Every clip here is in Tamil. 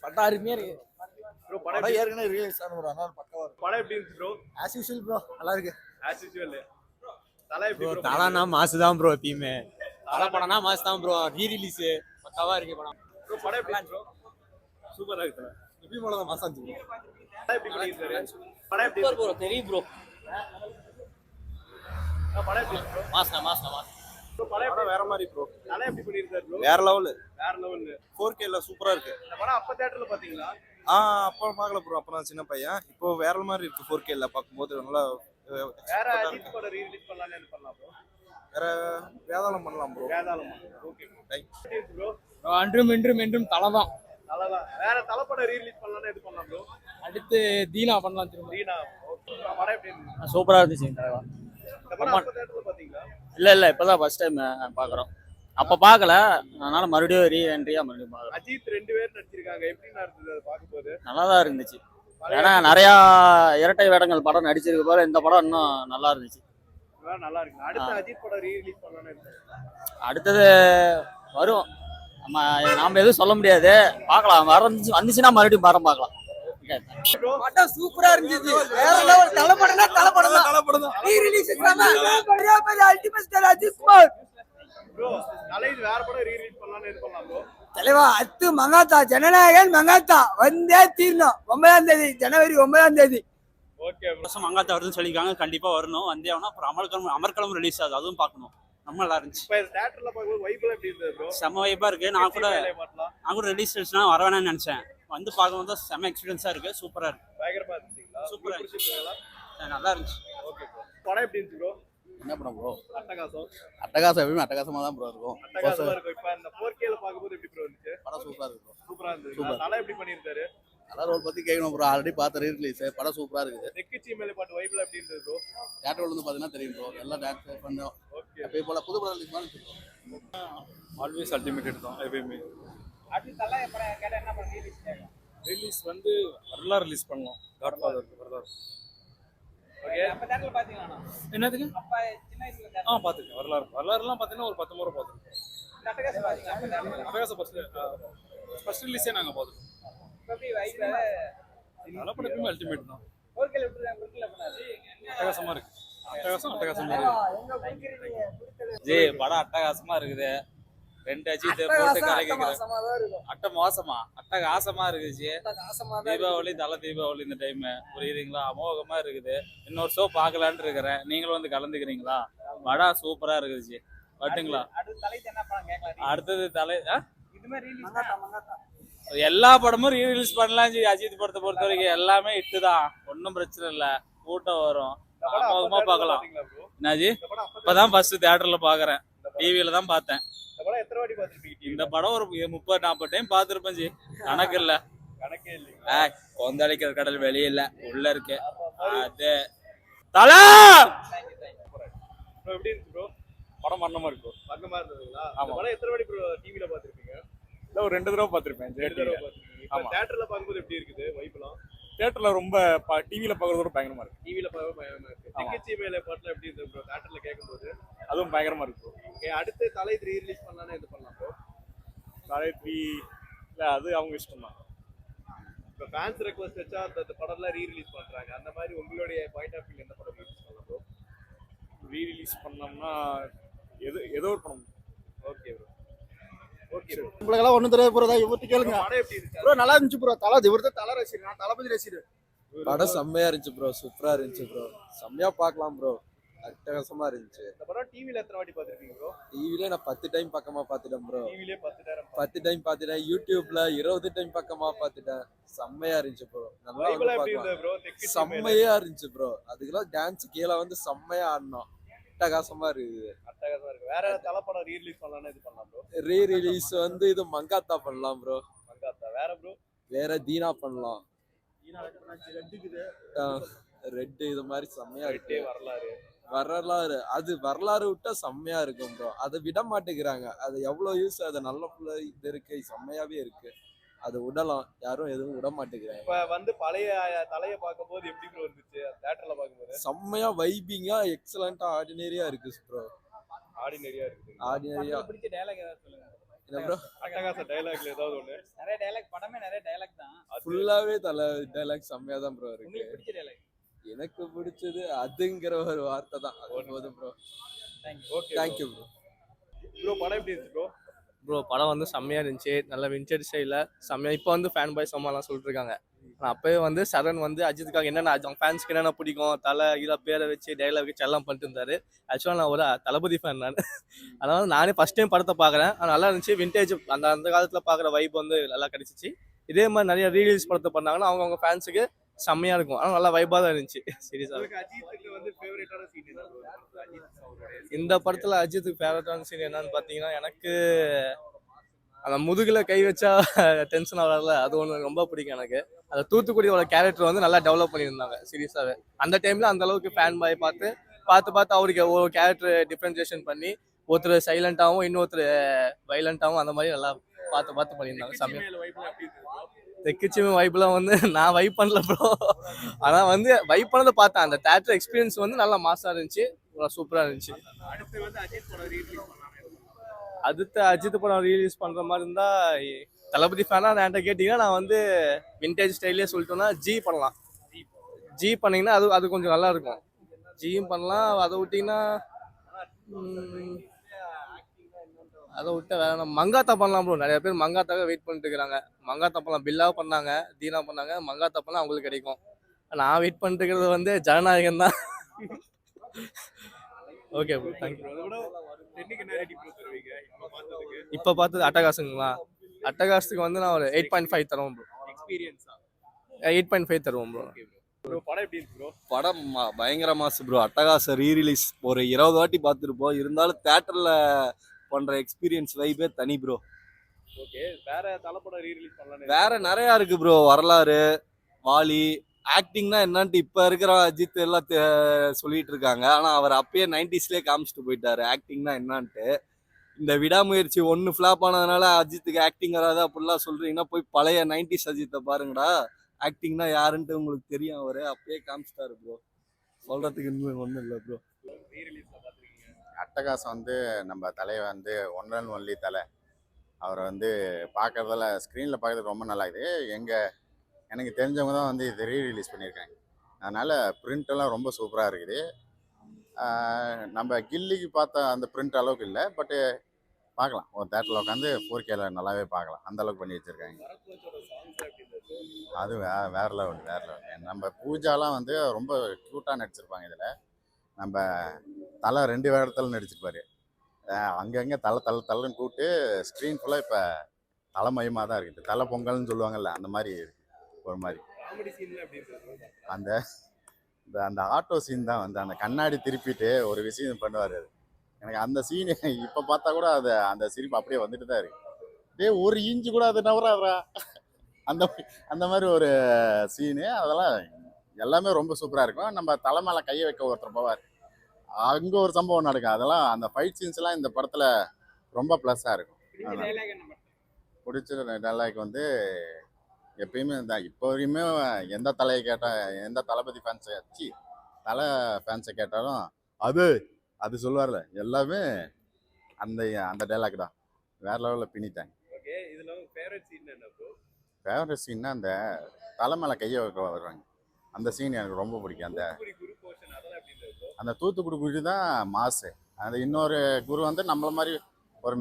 படம் அருமையா இருக்கு ப்ரோ. படம் ஏற்கனவே ரிலீஸ் ஆன ஒரு அதனால பக்கவா இருக்கு. படம் எப்படி இருந்துச்சு ப்ரோ? ஆஸ் யூசுவல் ப்ரோ நல்லா இருக்கு. As usual. தலை எப்படி ப்ரோ? தலானா மாசு தான் ப்ரோ எப்பயுமே. தலை படம்னா மாசு தான் ப்ரோ. ரீ ரிலீஸ் பக்காவா இருக்கு படம். ப்ரோ படம் எப்படி ப்ரோ? சூப்பரா இருக்கு. எப்பயும் போல தான் மாசா இருந்துச்சு. படம் எப்படி பண்ணிருக்காரு? படம் எப்படி ப்ரோ தெரியும் ப்ரோ. படம் எப்படி ப்ரோ? மாஸ்னா ப்ரோ படம் வேற மாதிரி ப்ரோ. தலை எப்படி பண்ணிருக்காரு ப்ரோ? வேற லெவல். வேற லெவல். 4K ல சூப்பரா இருக்கு. இந்த படம் அப்ப தியேட்டர்ல பாத்தீங்களா? அப்போ பார்க்கல ப்ரோ. அப்ப நான் சின்ன பையன். இப்போ வேற மாதிரி இருக்கு 4K ல பாக்கும்போது நல்லா. வேற அஜித் படம் ரீ ரிலீஸ் பண்ணலாம்னு என்ன பண்ணலாம் ப்ரோ? வேற வேதாளம் பண்ணலாம் ப்ரோ. வேதாளம். Okay bro. Thank bro. என்றும் தலதான். தலதான். வேற தல படம் ரீ ரிலீஸ் பண்ணலாம்னு எது பண்ணலாம் ப்ரோ? அடுத்து தீனா பண்ணலாம் திரும்ப. தீனா. ஓகே. படம் எப்படி இருந்துச்சு? சூப்பரா இருந்துச்சு தலைவா. இந்த படம் அப்ப தியேட்டர்ல பாத்தீங்களா? இல்ல இப்பதான் ஃபர்ஸ்ட் டைம் பாக்குறோம். அப்ப பாக்கல, அதனால மறுபடியும் ரீ என்ட்ரியா மறுபடியும் பாக்குறோம். அஜித் 2 பேர் நடிச்சிருக்காங்க. எப்படி இருந்தது அது பாக்கும்போது? நல்லாதான் இருந்துச்சு. ஏன்னா நிறைய இரட்டை வேடங்கள் படம் நடிச்சிருக்கு போல இந்த படம் இன்னும் நல்லா இருந்துச்சு. நல்லா இருக்கு. அடுத்து அஜித் படம் ரீ ரிலீஸ் பண்ணலாம்னு இருக்கேன். அடுத்தது வரும். நாம எதுவும் சொல்ல முடியாது. பார்க்கலாம். வந்துச்சுன்னா மறுபடியும் படம் பார்க்கலாம். படம் சூப்பரா இருந்துச்சு. வேற லெவல். தலைப்படம் தான். Re release Ajith Kumar bro. தலை வேற படம் ரீ ரிலீஸ் பண்ணலாம்னு எது பண்ணலாம் ப்ரோ? தலைவா அத்து மங்காத்தா ஜனநாயகன் மங்காத்தா வந்தே தீரணும். 9ஆம் தேதி ஜனவரி 9ஆம் தேதி. Okay bro. மங்காத்தா வருதுன்னு சொல்லியிருக்காங்க. கண்டிப்பா வரணும். வந்தே ஆகணும். அப்புறம் அமர்கலம் ரிலீஸ் ஆகுது, அதுவும் பார்க்கணும். ரொம்ப நல்லா இருந்துச்சு. இப்போ தியேட்டர்ல பார்க்கும்போது வைப்ல எப்படி இருந்தது ப்ரோ? செம்ம வைப்பா இருக்கு. நான் கூட ரிலீஸ் ஆச்சுன்னா வர வேணாம்னு நினைச்சேன். வந்து பார்க்கும்போது செம்ம எக்ஸ்பீரியன்ஸா இருக்கு. சூப்பரா இருக்கு. பயங்கரமா இருந்துச்சுங்களா? சூப்பரா இருந்துச்சுங்களா? நல்லா இருந்துச்சு. Okay bro. படம் எப்படி இருந்துச்சு ப்ரோ? என்ன படம் ப்ரோ? அட்டகாசம். அட்டகாசம் எப்பவுமே அட்டகாசமா தான் ப்ரோ இருக்கும். அட்டகாசமா இருக்கும். இப்போ இந்த 4K ல பார்க்கும்போது எப்படி ப்ரோ இருந்துச்சு? படம் சூப்பரா இருக்கும். சூப்பரா இருந்துச்சு. தலை எப்படி பண்ணிருக்காரு? கலர் ரோல் பத்தி கேட்கணும் ப்ரோ. ஆல்ரெடி பார்த்த ரீ ரிலீஸ் படம் சூப்பரா இருக்குது. தெக்குச்சி மேலே பாட்டு வைப்ல எப்படி இருந்தது ப்ரோ? தியேட்டர் வந்து பாத்தீங்கன்னா தெரியும் ப்ரோ. எல்லாம் டான்ஸ் பண்ணோம். ஓகே. அப்போ போல புது படம் ரிலீஸ் பண்ணி ஆல்வேஸ் அல்டிமேட் தான் எப்பயுமே. அடுத்து தலை படம் கேட்ட என்ன பண்ண ரிலீஸ் வந்து வரலாறு ரிலீஸ் பண்ணோம். காட்ஃபாதர் வரலாறு. ஓகே. அப்ப தியேட்டர்ல பாத்தீங்களா? என்னதுக்கு? அப்ப சின்ன வயசுல பாத்துருக்கேன். வரலாறுலாம் பாத்தீங்கன்னா ஒரு 10 முறை பாத்துருக்கேன். அட்டகாசம் பாத்தீங்களா? அப்ப தியேட்டர்ல அட்டகாசம் ஃபர்ஸ்ட் ரிலீஸே நாங்க பாத்துருக்கோம். எப்படி வைப்ல நல்ல படம் எப்பயுமே அல்டிமேட் தான். 4K ல பண்ணாரு. அட்டகாசமா இருக்கு. அட்டகாசமா இருக்கு. ஜி படம் அட்டகாசமா இருக்குது. 2 அஜித் போட்டு கலக்கிக்கிறாங்க. அட்ட மோசமா அட்டகாசமா இருக்குச்சு. தீபாவளி தலை தீபாவளி இந்த டைம் புரியுதுங்களா? அமோகமா இருக்குது. இன்னொரு ஷோ பார்க்கலான்னு இருக்கிறேன். நீங்களும் வந்து கலந்துக்கிறீங்களா? படம் சூப்பரா இருக்குதுச்சு. வரட்டுங்களா? அடுத்தது தலை எல்லா படமும் ரீ ரிலீஸ் பண்ணலாம் ஜி. அஜித் படத்தை பொறுத்த வரைக்கும் எல்லாமே இட்டு தான். ஒன்றும் பிரச்சனை இல்லை. கூட்டம் வரும். அமோகமா பார்க்கலாம். என்னாஜி இப்பதான் ஃபர்ஸ்ட் தியேட்டர்ல பாக்குறேன். டிவியில தான் பார்த்தேன். இந்த படம் ஒரு 30-40 டைம் பார்த்துருப்பேன் ஜி. கணக்கு இல்ல. கொந்தளிக்கிற கடல் வெளியே இல்ல, உள்ள இருக்கு. அது தலை எப்படி இருக்கு ப்ரோ? படம் மரணமா இருக்கு. பக்கமா இருந்ததுங்களா? அந்த படம் எத்தனை வாட்டி ப்ரோ டிவில பாத்துருப்பீங்க? இல்ல ஒரு 2 தடவை பார்த்திருப்பேன். 2 தடவை பாத்துருக்கீங்க. இப்போ தியேட்டர்ல பாக்கும்போது எப்படி இருக்குது வைப்லாம்? தியேட்டர்ல ரொம்ப டிவில பாக்குறதோட பயங்கரமா இருக்கு. டிவில பார்க்க பயமா இருக்கு. தெக்குச்சி மேலே பாட்டுல எப்படி இருக்கு ப்ரோ தியேட்டர்ல கேட்கும்போது? அதுவும் பயங்கரமா இருக்கு. ஓகே. அடுத்து தலை ரீ ரிலீஸ் பண்ணலாம்னு எது பண்ணலாம் ப்ரோ? தலை 3 இல்ல அது அவங்க இஷ்டம் தான். இப்போ ஃபேன்ஸ் ரெக்வெஸ்ட் வச்சா அந்த படம்லாம் ரீ ரிலீஸ் பண்றாங்க. அந்த மாதிரி உங்களுடைய பாயிண்ட் ஆஃப் வியூ எந்த படம் ரிலீஸ் பண்ணலாம் ப்ரோ? ரீ ரிலீஸ் பண்ணோம்னா ஏதோ ஒரு படம். Okay bro. Okay bro. உங்களுக்கெல்லாம் ஒன்றும் தெரியாது ப்ரோ. இவர்கிட்ட கேளுங்க. படம் எப்படி இருக்கு ப்ரோ நல்லா இருந்துச்சு ப்ரோ. இவர்தான் தலை ரசிகர். நான் தளபதி ரசிகர். படம் செம்மையா இருந்துச்சு ப்ரோ. சூப்பரா இருந்துச்சு ப்ரோ. செம்மையா பார்க்கலாம் ப்ரோ. அட்டகாசமா இருந்துச்சு. இந்த படம் டிவில எத்தனை வாட்டி பாத்துருக்கீங்க ப்ரோ? டிவில நான் 10 டைம் பக்கமா பாத்துட்டேன் ப்ரோ. டிவிலே 10 டைம் பாத்துட்டேன். யூடியூப்ல 20 டைம் பக்கமா பாத்துட்டேன். செம்மையா இருந்துச்சு ப்ரோ. நல்லா வைப்ல எப்படி இருந்தது ப்ரோ? தெக்குச்சி செம்மையா இருந்துச்சு ப்ரோ. அதுக்கெல்லாம் டான்ஸ் கீழே வந்து செம்மையா ஆடணும். அட்டகாசமா இருக்குது. அட்டகாசமா இருக்கு. வேற தலை படம் ரீ ரிலீஸ் பண்ணலாம்னு இது பண்ணலாம் ப்ரோ? ரீ ரிலீஸ் வந்து இது மங்காத்தா பண்ணலாம் ப்ரோ. மங்காத்தா. வேற ப்ரோ? வேற தீனா பண்ணலாம். ரெட் இது மாதிரி செம்மையா இருக்கு. வரலாறு அது வரலாறு விட்டா செம்மையா இருக்கும் ப்ரோ. அதை விட மாட்டேங்கிறாங்க. அது எவ்வளவு யூஸ். அது நல்ல இது இருக்கு. செம்மையாவே இருக்கு. அது விடலாம். யாரும் எதுவும் விட மாட்டேங்கிறாங்க. இப்ப வந்து பழைய தலைய பார்க்கும்போது எப்படி ப்ரோ இருந்துச்சு தியேட்டர்ல பார்க்கும்போது? செம்மையா வைபிங்கா எக்ஸலண்டா ஆர்டினரியா இருக்கு ப்ரோ. ஆர்டினரியா இருக்கு. ஆர்டினரியா. பிடிச்ச டயலாக் ஏதாவது சொல்லுங்க. என்ன ப்ரோ அட்டகாச டைலாக்ல ஏதாவது ஒண்ணு நிறைய டைலாக், படமே நிறைய டைலாக் தான். ஃபுல்லாவே டைலாக் செம்மையா தான் ப்ரோ இருக்கு. உங்களுக்கு பிடிச்ச டைலாக்? எனக்கு பிடிச்சது அதுங்கிற ஒரு வார்த்தை தான். அது போதும் bro. Okay thank you bro. Bro படம் எப்படி இருந்துச்சு ப்ரோ? ப்ரோ படம் வந்து செம்மையாக இருந்துச்சு, நல்ல விண்டேஜ் ஸ்டைலில் செம்மையாக. இப்போ வந்து ஃபேன் பாய்ஸ் அம்மாலாம் சொல்லிட்டு இருக்காங்க. ஆனால் அப்போயே வந்து சரண் வந்து அஜித்துக்காக என்னென்ன அவங்க ஃபேன்ஸ்க்கு என்னென்ன பிடிக்கும் தலை இதை பேரை வச்சு டைலாக் வச்சு எல்லாம் பண்ணிட்டு இருந்தாரு. ஆக்சுவலாக நான் ஒரு தளபதி ஃபேன் நான். அதனால நானே ஃபஸ்ட் டைம் படத்தை பார்க்குறேன். ஆனால் நல்லா இருந்துச்சு. விண்டேஜ் அந்த காலத்தில் பார்க்குற வைப் வந்து நல்லா கிடைச்சிச்சு. இதே மாதிரி நிறைய ரீலீஸ் படத்தை பண்ணாங்கன்னா அவங்க ஃபேன்ஸுக்கு செம்மையாக இருக்கும். ஆனால் நல்லா வைப்பாக தான் இருந்துச்சு. சீரியஸாக உங்களுக்கு அஜித்துக்கு வந்து ஃபேவரட்டான சீன் என்ன ப்ரோ? அஜித் அவருடைய இந்த படத்தில் அஜித்துக்கு ஃபேவரட்டான சீன் என்னன்னு பார்த்தீங்கன்னா, எனக்கு அந்த முதுகில் கை வச்சா டென்ஷன் ஆகல, அது ஒன்று ரொம்ப பிடிக்கும் எனக்கு. அந்த தூத்துக்குடியோட கேரக்டர் வந்து நல்லா டெவலப் பண்ணியிருந்தாங்க சீரியஸாகவே. அந்த டைமில் அந்த அளவுக்கு ஃபேன் பாய் பார்த்து அவருக்கு ஒரு கேரக்டர் டிஃப்ரென்சியேஷன் பண்ணி ஒருத்தர் சைலண்டாகவும் இன்னொருத்தர் வைலண்டாகவும் அந்த மாதிரி நல்லா பார்த்து பண்ணியிருந்தாங்க. செம்மையா மேல வைப்ல எப்படி இருந்துச்சு bro? தெக்குச்சிமே வைப்லாம் வந்து நான் வைப் பண்ணல ப்ரோ. ஆனால் வந்து வைப் பண்ணதை பார்த்தேன். அந்த தேட்டர் எக்ஸ்பீரியன்ஸ் வந்து நல்லா மாசாக இருந்துச்சு, சூப்பராக இருந்துச்சு. அடுத்து வந்து அஜித் படம் ரீலீஸ் பண்ணாம அடுத்த அஜித் படம் ரிலீஸ் பண்ணுற மாதிரி இருந்தால் தளபதி ஃபேனாக என்கிட்ட கேட்டிங்கன்னா நான் வந்து விண்டேஜ் ஸ்டைலே சொல்லிட்டோன்னா ஜி பண்ணலாம். ஜி பண்ணிங்கன்னா அது கொஞ்சம் நல்லா இருக்கும். ஜியும் பண்ணலாம். அதை விட்டிங்கன்னா அதை விட்டு வேற என்ன மங்காத்தா பண்ணலாம் ப்ரோ. நிறைய பேர் மங்காத்தாவே வெயிட் பண்ணிட்டு இருக்கிறாங்க. மங்காத்தா பண்ணலாம். பில்லாவும் பண்ணாங்க, தீனா பண்ணாங்க. மங்காத்தா பண்ணலாம் அவங்களுக்கு கிடைக்கும். நான் வெயிட் பண்ணிட்டு இருக்கிறது வந்து ஜனநாயகன் தான். Okay bro, thank you. அதோட டென்னிக்கு என்ன ரேட்டிங் ப்ரோ தருவீங்க இப்போ பார்த்ததுக்கு? இப்போ பார்த்தது அட்டகாசங்களா? அட்டகாசத்துக்கு வந்து நான் ஒரு 8.5 தருவோம் ப்ரோ. எக்ஸ்பீரியன்ஸா? 8.5 தருவோம் ப்ரோ. ப்ரோ படம் எப்படி இருக்கு ப்ரோ? படம் பயங்கர மாசு ப்ரோ. அட்டகாச ரீரிலீஸ் ஒரு 20 வாட்டி பார்த்துருப்போம். இருந்தாலும் தேட்டர்ல பண்ற எக்ஸ்பீரியன்ஸ் வைபே தனி ப்ரோ. ஓகே, வேற தலப்படம் ரீரிலீஸ் பண்ணலாம்னு வேற நிறைய இருக்கு ப்ரோ. வரலாறு, வாலி, ஆக்டிங்னா என்னன்ட்டு இப்ப இருக்கிற அஜித் எல்லாம் சொல்லிட்டு இருக்காங்க. ஆனா அவர் அப்பயே 90ஸ்லயே காமிச்சிட்டு போயிட்டாரு ஆக்டிங்னா என்னன்ட்டு. இந்த விடாமுயற்சி ஒன்னு ஃபிளாப் ஆனதுனால அஜித்துக்கு ஆக்டிங் வராது அப்படிலாம் சொல்றீங்கன்னா போய் பழைய 90s அஜித்தை பாருங்கடா. ஆக்டிங்னா யாருன்ட்டு உங்களுக்கு தெரியும். அவரு அப்பயே காமிச்சிட்டாரு ப்ரோ. சொல்றதுக்கு இன்னும் ஒண்ணும் இல்லை ப்ரோ. ரீரிலீஸ்ல பாத்துருக்கீங்க? அட்டகாசம் வந்து நம்ம தலையை வந்து ஒன் அண்ட் ஒன்லி தலை. அவரை வந்து பார்க்கறதால ஸ்க்ரீனில் பார்க்கறது ரொம்ப நல்லா இருக்குது. எனக்கு தெரிஞ்சவங்க தான் வந்து இது ரீரிலீஸ் பண்ணியிருக்காங்க. அதனால் பிரிண்டெல்லாம் ரொம்ப சூப்பராக இருக்குது. நம்ம கில்லிக்கு பார்த்த அந்த பிரிண்ட் அளவுக்கு இல்லை, பட்டு பார்க்கலாம். ஒரு தேட்டரில் உட்காந்து 4Kல நல்லாவே பார்க்கலாம். அந்த அளவுக்கு பண்ணி வச்சுருக்காங்க. அது வேற லெவல். நம்ம பூஜாலாம் வந்து ரொம்ப க்யூட்டாக நடிச்சிருப்பாங்க. இதில் நம்ம தலை 2 வேடத்தில் நடிச்சிருப்பாரு. அங்கங்கே தலைன்னு கூப்பிட்டு ஸ்க்ரீன் ஃபுல்லாக இப்போ தலைமயமாக தான் இருக்குது. தலை பொங்கல்னு சொல்லுவாங்கல்ல, அந்த மாதிரி இருக்குது. ஒரு மாதிரி காமெடி சீன்ல எப்படி இருக்கு? அந்த ஆட்டோ சீன் தான் வந்து அந்த கண்ணாடி திருப்பிட்டு ஒரு விஷயம் பண்ணுவார். எனக்கு அந்த சீனு இப்போ பார்த்தா கூட அந்த சிரிப்பு அப்படியே வந்துட்டு தான் இருக்கு. ஒரு இன்ச்சு கூட அது நவராதா அந்த மாதிரி ஒரு சீனு. அதெல்லாம் எல்லாமே ரொம்ப சூப்பராக இருக்கும். நம்ம தலை மேலே கையை வைக்க ஒருத்தர் போவார், அங்கே ஒரு சம்பவம் நடக்கும். அதெல்லாம் அந்த ஃபைட் சீன்ஸ்லாம் இந்த படத்தில் ரொம்ப ப்ளஸ்ஸாக இருக்கும். பிடிச்ச டைலாக் வந்து எப்பயுமே இப்போ வரையுமே எந்த தலையை கேட்டால், எந்த தளபதி ஃபேன்ஸை தலை ஃபேன்ஸை கேட்டாலும் அது சொல்லுவார்ல, எல்லாமே அந்த டைலாக் தான் வேற லெவலில் பின்னிட்டாங்க. ஓகே, இதுல ஃபேவரட் சீன் என்ன ப்ரோ? ஃபேவரட் சீன்னா அந்த தலை மேலே கையை வைக்க வருவாங்க. அந்த சீன் எனக்கு ரொம்ப பிடிக்கும். அந்த தூத்துக்குடி குரு தான் மாசு. அந்த இன்னொரு குரு வந்து நம்மள மாதிரி ஒரு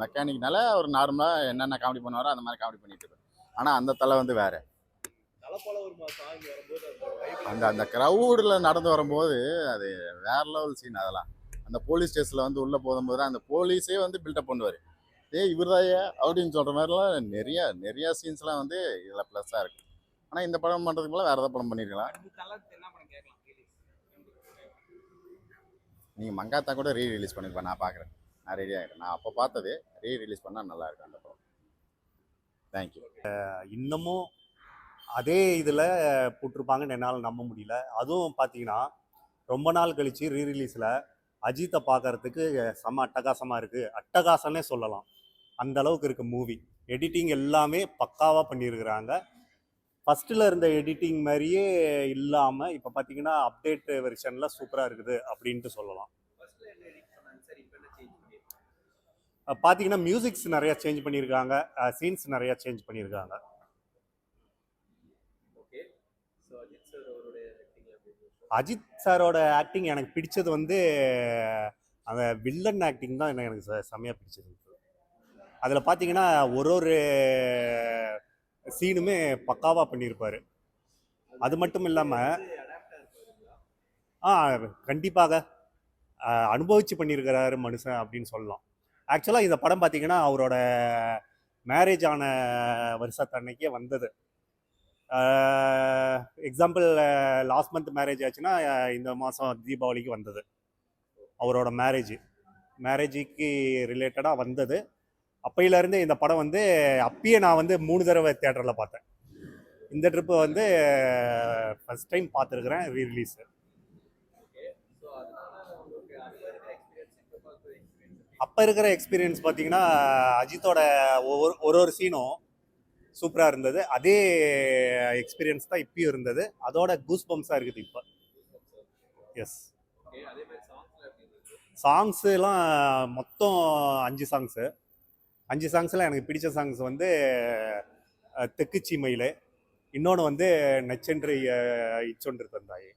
மெக்கானிக்னால ஒரு நார்மலாக என்னென்ன காமெடி பண்ணுவாரோ அந்த மாதிரி காமெடி பண்ணிட்டு இருப்பார். ஆனால் அந்த தலை வந்து வேற. அந்த க்ரௌடில் நடந்து வரும்போது அது வேற லெவல் சீன். அதெல்லாம் அந்த போலீஸ் ஸ்டேஷனில் வந்து உள்ளே போகும்போது அந்த போலீஸே வந்து பில்டப் பண்ணுவார். இவர்தாயா அப்படின்னு சொல்கிற மாதிரிலாம் நிறையா சீன்ஸ்லாம் வந்து இதில் ப்ளஸ்ஸாக இருக்குது. ஆனால் இந்த படம் பண்ணுறதுக்கு போல வேறு ஏதாவது படம் பண்ணியிருக்கலாம். நீங்கள் மங்காத்தா கூட ரீரிலீஸ் பண்ணியிருப்பேன். நான் பார்க்குறேன், நான் ரெடி ஆகிட்டேன். நான் அப்போ பார்த்தது ரீரிலீஸ் பண்ணால் நல்லா இருக்கும் அந்த படம். தேங்க்யூ. இன்னமும் அதே இதில் போட்டிருப்பாங்கன்னு என்னால் நம்ப முடியல. அதுவும் பார்த்தீங்கன்னா ரொம்ப நாள் கழித்து ரீரிலீஸில் அஜித்தை பார்க்கறதுக்கு செம்ம அட்டகாசமாக இருக்குது. அட்டகாசம்னே சொல்லலாம், அந்த அளவுக்கு இருக்குது மூவி. எடிட்டிங் எல்லாமே பக்காவாக பண்ணியிருக்கிறாங்க. ஃபஸ்ட்டில் இருந்த எடிட்டிங் மாதிரியே இல்லாமல் இப்போ பார்த்தீங்கன்னா அப்டேட் வெர்ஷனில் சூப்பராக இருக்குது அப்படின்ட்டு சொல்லலாம். பார்த்தீங்கன்னா மியூசிக்ஸ் நிறையா சேஞ்ச் பண்ணியிருக்காங்க, சீன்ஸ் நிறையா சேஞ்ச் பண்ணியிருக்காங்க. ஓகே. ஸோ அஜித் சார் அவருடைய ஆக்டிங் எப்படி இருந்துச்சு? அஜித் சாரோட ஆக்டிங் எனக்கு பிடிச்சது வந்து அந்த வில்லன் ஆக்டிங் தான் எனக்கு செம்மையாக பிடிச்சிருந்துச்சு. அதில் பார்த்தீங்கன்னா ஒரு சீனுமே பக்காவாக பண்ணியிருப்பார். அது மட்டும் இல்லாமல் அடாப்டா இருப்பாருங்களா? கண்டிப்பாக அனுபவிச்சு பண்ணியிருக்கிறாரு மனுஷன் அப்படின்னு சொல்லலாம். ஆக்சுவலாக இந்த படம் பார்த்தீங்கன்னா அவரோட மேரேஜ் ஆன வருஷத்தன்னைக்கே வந்தது. எக்ஸாம்பிள் லாஸ்ட் மந்த் மேரேஜ் ஆச்சுன்னா இந்த மாதம் தீபாவளிக்கு வந்தது அவரோட மேரேஜுக்கு ரிலேட்டடாக வந்தது. அப்பையிலேருந்து இந்த படம் வந்து அப்பயே நான் வந்து 3 தடவை தியேட்டரில் பார்த்தேன். இந்த ட்ரிப்பு வந்து ஃபஸ்ட் டைம் பார்த்துருக்குறேன் ரீரிலீஸு. ஓகே. ஸோ அதனால உங்களுக்கு அங்க இருக்கிற எக்ஸ்பீரியன்ஸ் இப்போ பார்க்குற எக்ஸ்பீரியன்ஸ் அப்போ இருக்கிற எக்ஸ்பீரியன்ஸ் பார்த்தீங்கன்னா அஜித்தோட ஒரு சீனும் சூப்பராக இருந்தது. அதே எக்ஸ்பீரியன்ஸ் தான் இப்பயும் இருந்தது. அதோட கூஸ் பம்ப்ஸாக இருக்குது இப்போ. எஸ். ஓகே. அதே மாதிரி சாங்ஸ்ல எப்படி இருந்துச்சு? சாங்ஸுலாம் மொத்தம் 5 சாங்ஸு. 5 சாங்ஸில் எனக்கு பிடிச்ச சாங்ஸ் வந்து தெக்குச்சி மயிலே, இன்னொன்று வந்து நச்சென்று இச்சொன்று தந்தாயே,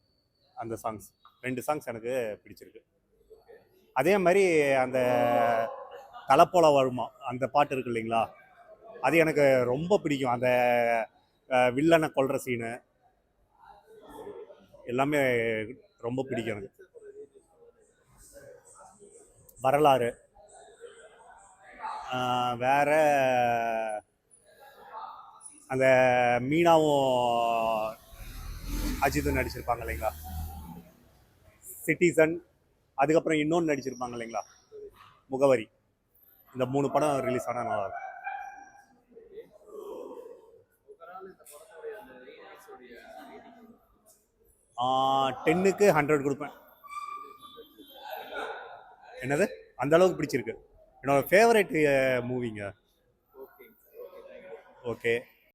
அந்த சாங்ஸ் 2 சாங்ஸ் எனக்கு பிடிச்சிருக்கு. அதே மாதிரி அந்த தலைப்போல வருமா அந்த பாட்டு இருக்கு இல்லைங்களா, அது எனக்கு ரொம்ப பிடிக்கும். அந்த வில்லனை கொல்ற சீனு எல்லாமே ரொம்ப பிடிக்கும் எனக்கு. வரலாறு, வேற அந்த மீனாவும் அஜித்தும் நடிச்சிருப்பாங்க இல்லைங்களா, சிட்டிசன், அதுக்கப்புறம் இன்னொன்று நடிச்சிருப்பாங்க இல்லைங்களா முகவரி. இந்த 3 படம் ரிலீஸ் ஆனால் நல்லா இருக்கும். ஓவரால் இந்த படத்துடைய அந்த ரீரிலீஸோடைய ரேட்டிங் 10க்கு 100 கொடுப்பேன். என்னது அந்த அளவுக்கு பிடிச்சிருக்கு. என்னோட ஃபேவரட் மூவிங்க. ஓகே. ஓகே.